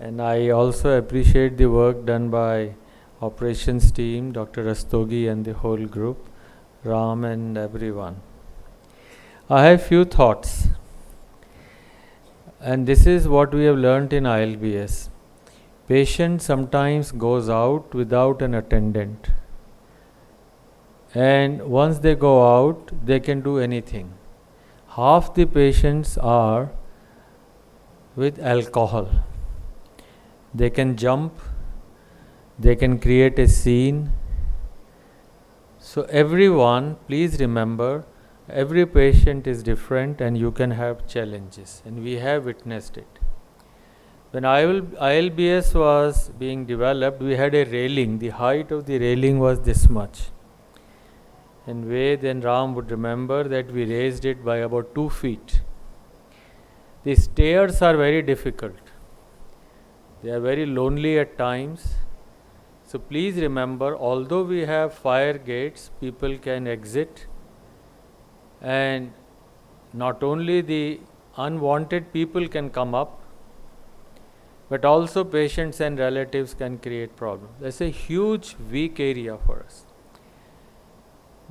And I also appreciate the work done by operations team, Dr. Rastogi and the whole group, Ram and everyone. I have few thoughts, and this is what we have learnt in ILBS. Patient sometimes goes out without an attendant, and once they go out, they can do anything. Half the patients are with alcohol. They can jump, they can create a scene. So everyone, please remember, every patient is different and you can have challenges, and we have witnessed it. When ILBS was being developed, we had a railing. The height of the railing was this much. And Ved and Ram would remember that we raised it by about 2 feet. The stairs are very difficult. They are very lonely at times. So please remember, although we have fire gates, people can exit, and not only the unwanted people can come up, but also patients and relatives can create problems. That's a huge weak area for us.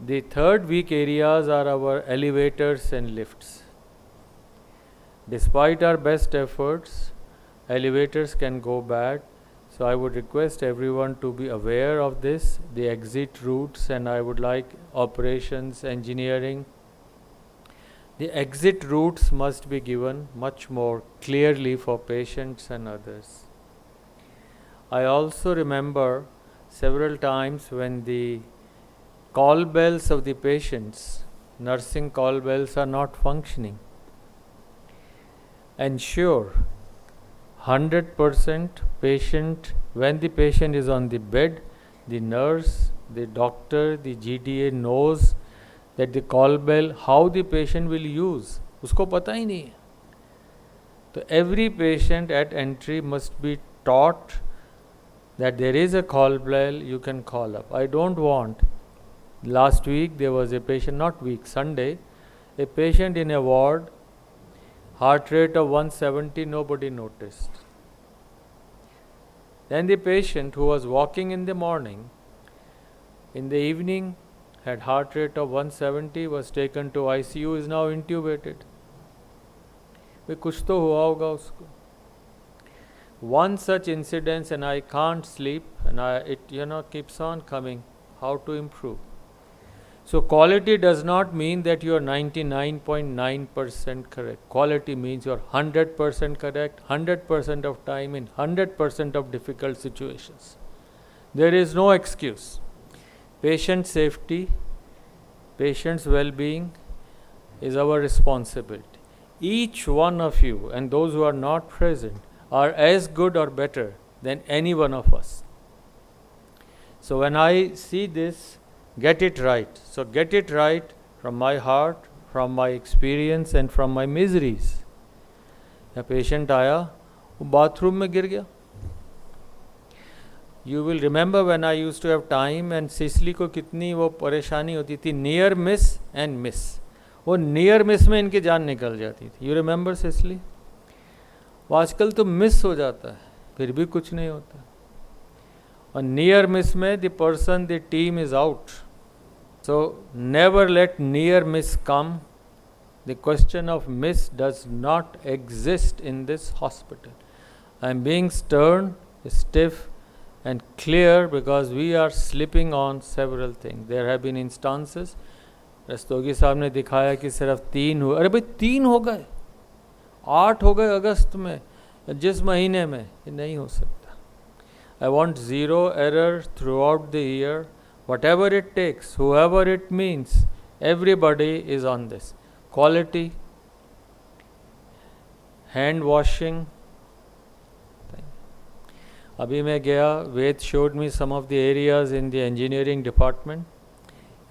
The third weak areas are our elevators and lifts. Despite our best efforts, elevators can go bad. So I would request everyone to be aware of this, the exit routes, and I would like operations, engineering. The exit routes must be given much more clearly for patients and others. I also remember several times when the call bells of the patients, nursing call bells, are not functioning. Ensure 100% patient, when the patient is on the bed, the nurse, the doctor, the GDA knows that the call bell, how the patient will use, usko pata hi nahi hai. So every patient at entry must be taught that there is a call bell, you can call up. I don't want, last week there was a patient, not week, Sunday, a patient in a ward, heart rate of 170, nobody noticed. Then the patient who was walking in the morning, in the evening had heart rate of 170, was taken to ICU, is now intubated. भाई कुछ तो हुआ होगा उसको. One such incident, and I can't sleep, and it keeps on coming. How to improve? So quality does not mean that you are 99.9% correct. Quality means you are 100% correct, 100% of time in 100% of difficult situations. There is no excuse. Patient safety, patient's well-being is our responsibility. Each one of you and those who are not present are as good or better than any one of us. So when I see this, get it right. So get it right from my heart, from my experience and from my miseries. A patient आया, वो bathroom में गिर गया. You will remember when I used to have time, and Cicely को कितनी वो परेशानी होती थी, near miss and miss. वो near miss में इनकी जान निकल जाती थी. You remember Cicely? वो आजकल तो miss हो जाता है, फिर भी कुछ नहीं होता. और near miss में the person, the team is out. So never let near miss come. The question of miss does not exist in this hospital. I am being stern, stiff and clear because we are slipping on several things. There have been instances. Rastogi साहब ने दिखाया कि सिर्फ 3 हुए. अरे भाई 3 हो गए, 8 हो गए अगस्त में, जिस महीने में, ये नहीं हो सकता. I want zero error throughout the year. Whatever it takes, whoever it means, everybody is on this. Quality, hand washing. Abhi मैं गया, Ved showed me some of the areas in the engineering department,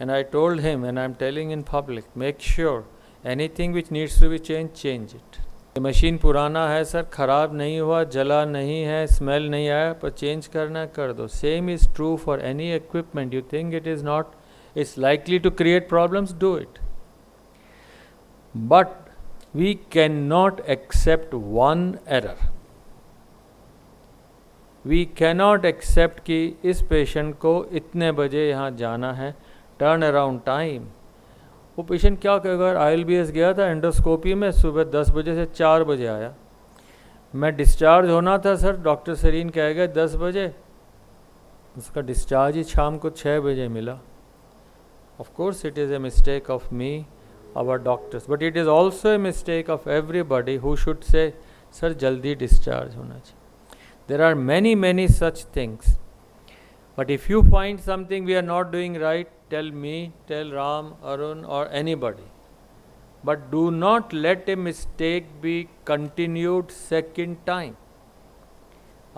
and I told him, and I'm telling in public, make sure anything which needs to be changed, change it. ये machine पुराना है sir, ख़राब नहीं हुआ, जला नहीं है, smell नहीं आया, पर चेंज करना कर दो. Same is true for any equipment. You think it is not, it's likely to create problems, do it. But we can not accept one error. We cannot accept कि इस पेशेंट को इतने बजे यहाँ जाना है, टर्न अराउंड टाइम। वो patient क्या कहेगा, ILBS गया था एंडोस्कोपी में, सुबह 10 बजे से 4 बजे आया, मैं डिस्चार्ज होना था सर, डॉक्टर सरीन कहेगा 10 बजे, उसका डिस्चार्ज ही शाम को 6 बजे मिला। Of course it is a mistake of me, our doctors, but it is also a mistake of everybody who should say sir जल्दी डिस्चार्ज होना चाहिए। There are many such things. But if you find something we are not doing right, tell me, tell Ram, Arun or anybody. But do not let a mistake be continued second time.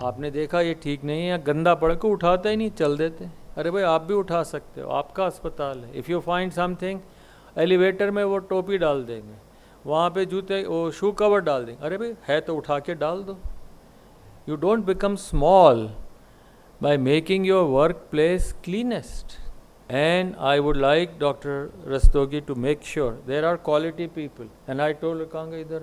आपने देखा ये ठीक नहीं है, गंदा पड़ के उठाते ही नहीं, चल देते। अरे भाई आप भी उठा सकते हो, आपका अस्पताल है। If you find something, elevator में वो टोपी डाल देंगे, वहाँ पे जूते वो शू कवर डाल देंगे, अरे भाई है तो उठा के डाल दो। You don't become small by making your workplace cleanest. And I would like Dr. Rastogi to make sure there are quality people. And I told her, Kanga idhar.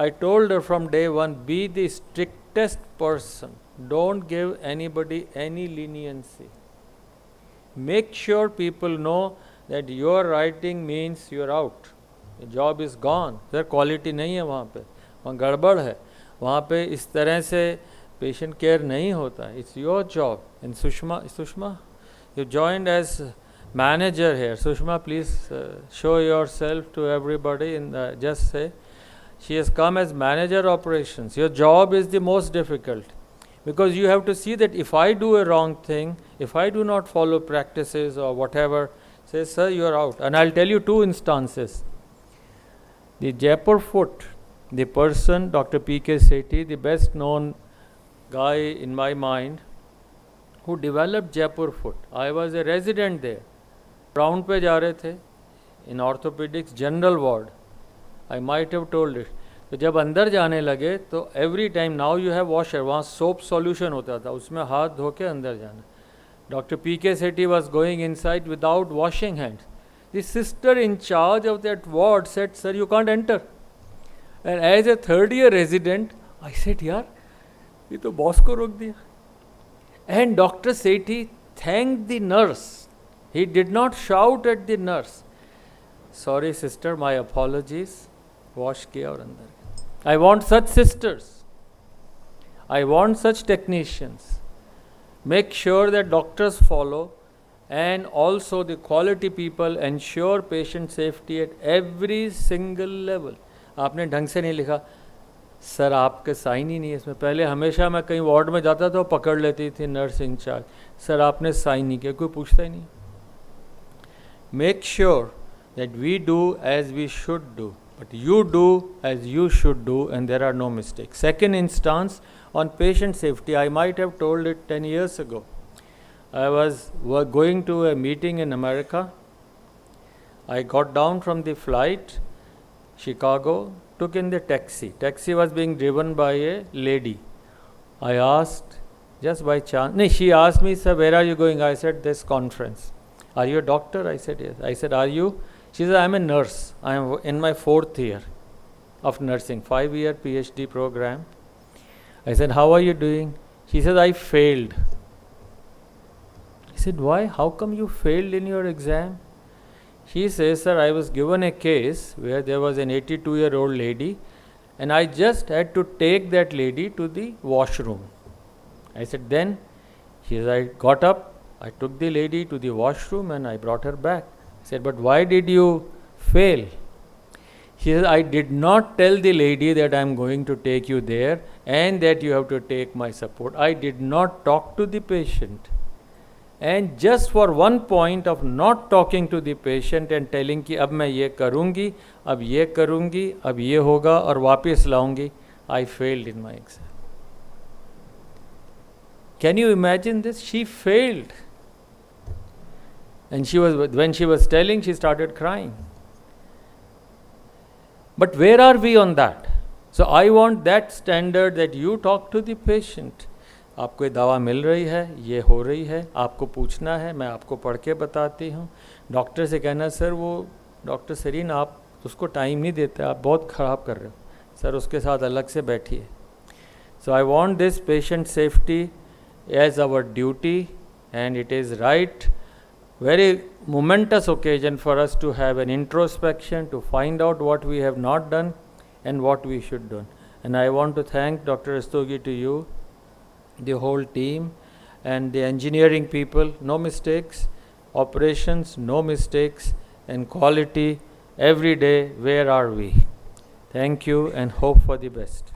I told her from day one, be the strictest person. Don't give anybody any leniency. Make sure people know that your writing means you're out. The job is gone. There quality नहीं है वहाँ पे, वहाँ गड़बड़ है, वहाँ पे इस तरह से पेशेंट केयर नहीं होता। It's your job. And Sushma you joined as manager here. Sushma please show yourself to everybody in just say she has come as manager operations. Your job is the most difficult because you have to see that if I do a wrong thing, if I do not follow practices or whatever, say sir you are out. And I'll tell you 2 instances. The Jaipur foot, the person, Dr. P.K. Sethi, the best known guy in my mind, who developed Jaipur foot. I was a resident there. Round पे जा रहे थे in orthopedics general ward. I might have told it. तो जब अंदर जाने लगे तो every time now you have washer, वहाँ soap solution होता था, उसमें हाथ धो के अंदर जाना. Dr. P.K. Sethi was going inside without washing hands. The sister in charge of that ward said, sir, you can't enter. And as a third year resident, I said, यार ये तो बॉस को रोक दिया. And Dr. Sethi thanked the nurse. He did not shout at the nurse. Sorry sister, my apologies. Wash किया और अंदर. I want such sisters. I want such technicians. Make sure that doctors follow, and also the quality people ensure patient safety at every single level. आपने ढंग से नहीं लिखा, sir आपके sign ही नहीं है इसमें. पहले हमेशा मैं कहीं वार्ड में जाता था, पकड़ लेती थी नर्स इंचार्ज, सर आपने साइन नहीं किया, कोई पूछता ही नहीं. Make sure that we do as we should do, but you do as you should do, and there are no mistakes. Second instance on patient safety, I might have told it 10 years ago. I was going to a meeting in America. I got down from the flight, Chicago, took in the taxi. Taxi was being driven by a lady. I asked, just by chance, no, she asked me, sir, where are you going? I said, this conference. Are you a doctor? I said, yes. I said, are you? She said, I am a nurse. I am in my 4th year of nursing, 5-year PhD program. I said, how are you doing? She said, I failed. I said, why? How come you failed in your exam? She says, sir, I was given a case where there was an 82-year-old lady, and I just had to take that lady to the washroom. I said, then? She said, I got up, I took the lady to the washroom, and I brought her back. I said, but why did you fail? She said, I did not tell the lady that I am going to take you there and that you have to take my support. I did not talk to the patient. And just for one point of not talking to the patient and telling कि अब मैं ये करूँगी, अब ये करूँगी, अब ये होगा और वापस लाऊंगी, I failed in my exam. Can you imagine this? She failed. And when she was telling, she started crying. But where are we on that? So I want that standard that you talk to the patient. आपको ये दवा मिल रही है, ये हो रही है, आपको पूछना है, मैं आपको पढ़ के बताती हूँ. डॉक्टर से कहना, सर वो डॉक्टर सरीन आप उसको टाइम नहीं देते, आप बहुत ख़राब कर रहे हो, सर उसके साथ अलग से बैठिए. So I want this patient safety as our duty, and it is right, very momentous occasion for us to have an introspection, to find out what we have not done and what we should do. And I want to thank Dr. Rastogi, to you, the whole team, and the engineering people. No mistakes, operations, no mistakes, and quality every day. Where are we? Thank you, and hope for the best.